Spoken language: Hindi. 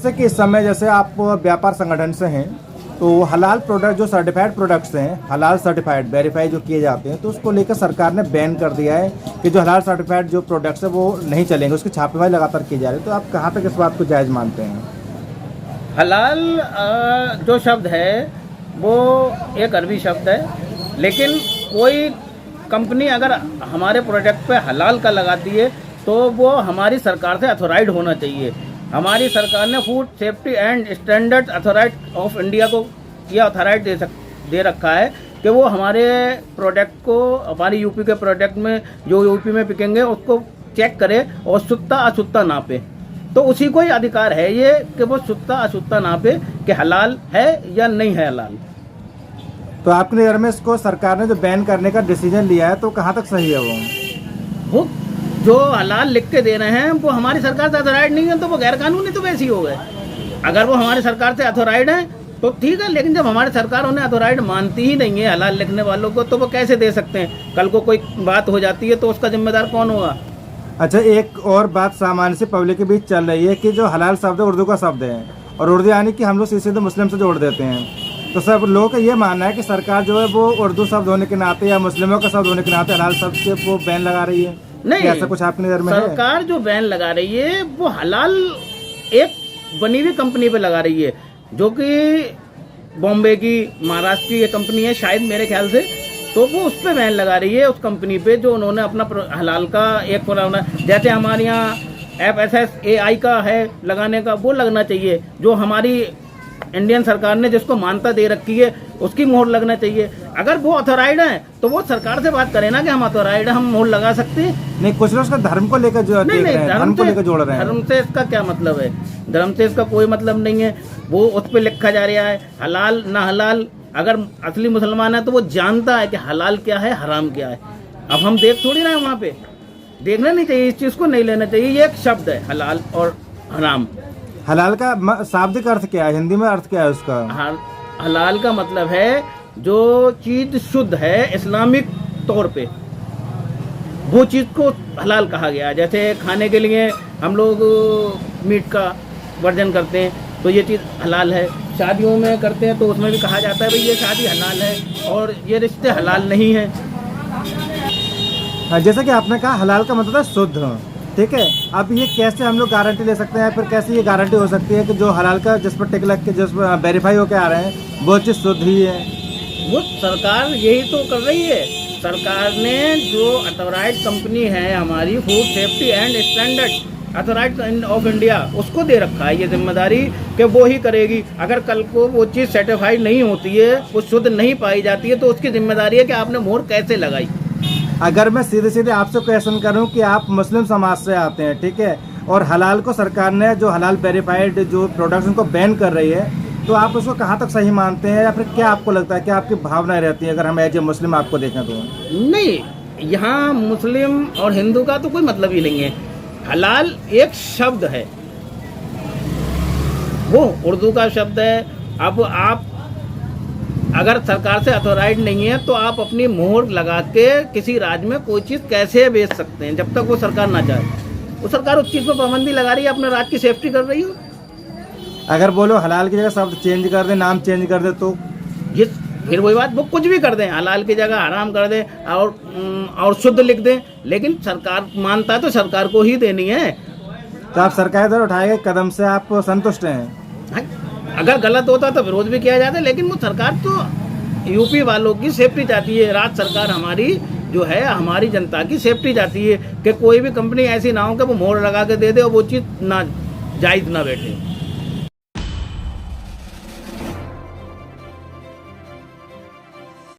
जैसे कि इस समय जैसे आप व्यापार संगठन से हैं, तो हलाल प्रोडक्ट जो सर्टिफाइड प्रोडक्ट्स हैं, हलाल सर्टिफाइड वेरीफाई जो किए जाते हैं, तो उसको लेकर सरकार ने बैन कर दिया है कि जो हलाल सर्टिफाइड जो प्रोडक्ट्स है वो नहीं चलेंगे, उसकी छापेमारी लगातार की जा रही है। तो आप कहाँ तक इस बात को जायज़ मानते हैं? हलाल जो शब्द है वो एक अरबी शब्द है, लेकिन कोई कंपनी अगर हमारे प्रोडक्ट पे हलाल का लगाती है तो वो हमारी सरकार से अथोराइड होना चाहिए। हमारी सरकार ने food safety and standard authority of India को यह अथॉराइट दे रखा है कि वो हमारे प्रोडक्ट को, हमारी यूपी के प्रोडक्ट में जो यूपी में बिकेंगे उसको चेक करे और शुद्धता अशुद्धता नापे। तो उसी को ही अधिकार है ये कि वो शुद्धता अशुद्धता नापे कि हलाल है या नहीं है हलाल। तो आपकी नज़र में इसको सरकार ने जो बैन करने का डिसीजन लिया है तो कहाँ तक सही है वो जो हलाल लिख के दे रहे हैं वो हमारी सरकार से अथोराइड नहीं है तो वो गैर कानूनी तो वैसे ही हो गए। अगर वो हमारी सरकार से अथोराइड है तो ठीक है, लेकिन जब हमारी सरकार उन्हें अथोराइड मानती ही नहीं है हलाल लिखने वालों को, तो वो कैसे दे सकते हैं? कल को कोई बात हो जाती है तो उसका जिम्मेदार कौन होगा? अच्छा, एक और बात सामान्य से पब्लिक के बीच चल रही है कि जो हलाल शब्द है उर्दू का शब्द है और उर्दू यानी कि हम लोग सीधे मुस्लिम से जोड़ देते हैं। तो सब लोगों का ये मानना है कि सरकार जो है वो उर्दू शब्द होने के नाते या मुस्लिमों का शब्द होने के नाते हलाल शब्द के वो बैन लगा रही है। नहीं, ऐसा कुछ आपकी नज़र में है? सरकार जो बैन लगा रही है वो हलाल एक बनी हुई कंपनी पे लगा रही है, जो कि बॉम्बे की, महाराष्ट्र की ये कंपनी है शायद मेरे ख्याल से। तो वो उस पर बैन लगा रही है, उस कंपनी पे जो उन्होंने अपना हलाल का एक प्रोग्राम, जैसे हमारे यहाँ FSSAI का है लगाने का, वो लगना चाहिए। जो हमारी इंडियन सरकार ने जिसको मान्यता दे रखी है उसकी मोहर लगना चाहिए। अगर वो अथोराइड है तो वो सरकार से बात करें ना कि हम अथोराइड है, हम मोहर लगा सकते हैं। नहीं, कुछ लोग उसका धर्म को लेकर जो नहीं, धर्म को लेकर जोड़ रहे हैं। धर्म से इसका क्या मतलब है? धर्म से इसका कोई मतलब नहीं है। वो उस पर लिखा जा रहा है हलाल ना हलाल। अगर असली मुसलमान है तो वो जानता है कि हलाल क्या है, हराम क्या है। अब हम देख थोड़ी ना है वहाँ पे, देखना नहीं चाहिए, इस चीज़ को नहीं लेना चाहिए। ये एक शब्द है हलाल और हराम। हलाल का शाब्दिक अर्थ क्या है, हिंदी में अर्थ क्या है उसका? हलाल का मतलब है जो चीज शुद्ध है इस्लामिक तौर पे, वो चीज को हलाल कहा गया है। जैसे खाने के लिए हम लोग मीट का वर्जन करते हैं तो ये चीज़ हलाल है। शादियों में करते हैं तो उसमें भी कहा जाता है भाई ये शादी हलाल है और ये रिश्ते हलाल नहीं है। जैसा कि आपने कहा हलाल का मतलब है शुद्ध, ठीक है। अब ये कैसे हम लोग गारंटी ले सकते हैं, फिर कैसे ये गारंटी हो सकती है कि जो हलाल का जिस पर टिक लग के जिस पर वेरीफाई होकर आ रहे हैं वो चीज़ शुद्ध ही है? वो सरकार यही तो कर रही है। सरकार ने जो अथॉराइज्ड कंपनी है हमारी food safety and standard authority of India, उसको दे रखा है ये जिम्मेदारी कि वो ही करेगी। अगर कल को वो चीज़ सर्टिफाइड नहीं होती है, वो शुद्ध नहीं पाई जाती है, तो उसकी जिम्मेदारी है कि आपने मोहर कैसे लगाई। अगर मैं सीधे सीधे आपसे क्वेश्चन करूं कि आप मुस्लिम समाज से आते हैं, ठीक है, और हलाल को सरकार ने जो हलाल वेरीफाइड जो प्रोडक्ट्स उनको बैन कर रही है, तो आप उसको कहाँ तक सही मानते हैं या फिर क्या आपको लगता है, क्या आपकी भावनाएं रहती हैं अगर हम एज ए मुस्लिम आपको देखें तो? नहीं, यहाँ मुस्लिम और हिंदू का तो कोई मतलब ही नहीं है। हलाल एक शब्द है, वो उर्दू का शब्द है। अब आप अगर सरकार से अथॉराइज नहीं है तो आप अपनी मोहर लगा के किसी राज्य में कोई चीज़ कैसे बेच सकते हैं? जब तक वो सरकार ना चाहे। वो सरकार उस चीज़ पर पाबंदी लगा रही है, अपने राज्य की सेफ्टी कर रही हो। अगर बोलो हलाल की जगह शब्द चेंज कर दे, नाम चेंज कर दे, तो ये फिर वही बात, वो कुछ भी कर दें, हलाल की जगह हराम कर दें और शुद्ध लिख दें, लेकिन सरकार मानता है तो सरकार को ही देनी है। तो आप सरकार द्वारा उठाए गए कदम से आप संतुष्ट हैं? अगर गलत होता तो विरोध भी किया जाता, लेकिन वो सरकार तो यूपी वालों की सेफ्टी चाहती है। राज्य सरकार हमारी जो है हमारी जनता की सेफ्टी चाहती है कि कोई भी कंपनी ऐसी ना हो कि वो मोहर लगा के दे दे और वो चीज़ ना जायज़ ना बैठे।